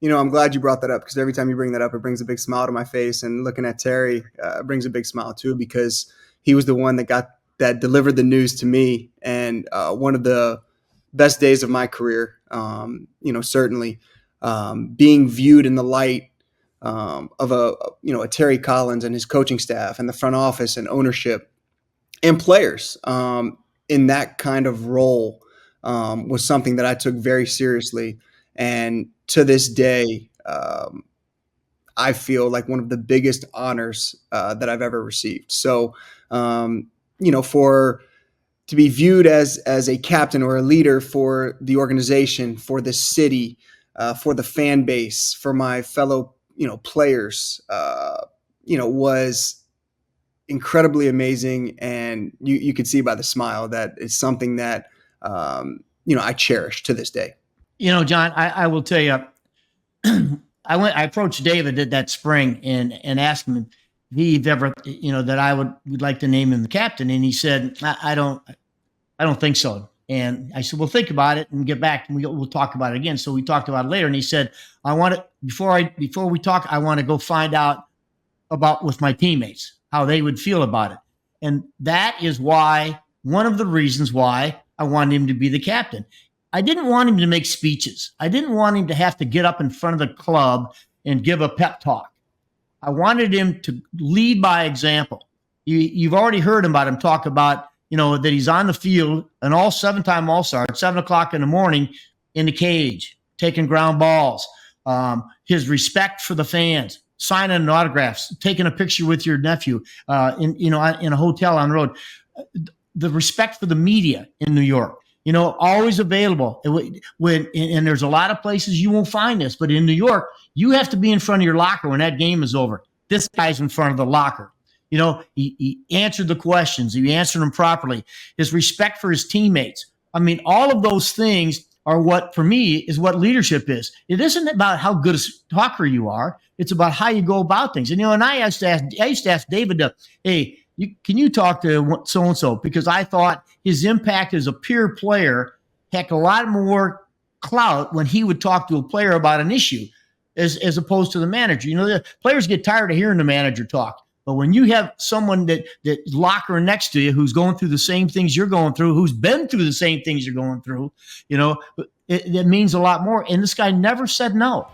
I'm glad you brought that up because every time you bring that up, it brings a big smile to my face. And looking at Terry brings a big smile too because he was the one that delivered the news to me, and one of the best days of my career. Certainly being viewed in the light of a Terry Collins and his coaching staff and the front office and ownership and players in that kind of role was something that I took very seriously. And to this day, I feel like one of the biggest honors that I've ever received. So, for to be viewed as a captain or a leader for the organization, for the city, for the fan base, for my fellow players, was incredibly amazing. And you could see by the smile that it's something that I cherish to this day. John, I will tell you, I approached David that spring and asked him if he'd ever, that I would like to name him the captain. And he said, I don't think so. And I said, well, think about it and get back and we'll talk about it again. So we talked about it later. And he said, before we talk, I want to go find out about with my teammates, how they would feel about it. And that is one of the reasons why I wanted him to be the captain. I didn't want him to make speeches. I didn't want him to have to get up in front of the club and give a pep talk. I wanted him to lead by example. You've already heard about him talk about, that he's on the field, an seven-time All-Star at 7:00 in the morning in the cage, taking ground balls, his respect for the fans, signing autographs, taking a picture with your nephew in a hotel on the road, the respect for the media in New York. Always available. And there's a lot of places you won't find this, but in New York, you have to be in front of your locker when that game is over. This guy's in front of the locker. He answered the questions. He answered them properly. His respect for his teammates. I mean, all of those things are what, for me, is what leadership is. It isn't about how good a talker you are. It's about how you go about things. And, and I used to ask David, hey, can you talk to so-and-so? Because I thought his impact as a peer player had a lot more clout when he would talk to a player about an issue as opposed to the manager. The players get tired of hearing the manager talk. But when you have someone that locker next to you who's going through the same things you're going through, who's been through the same things you're going through, it means a lot more. And this guy never said no.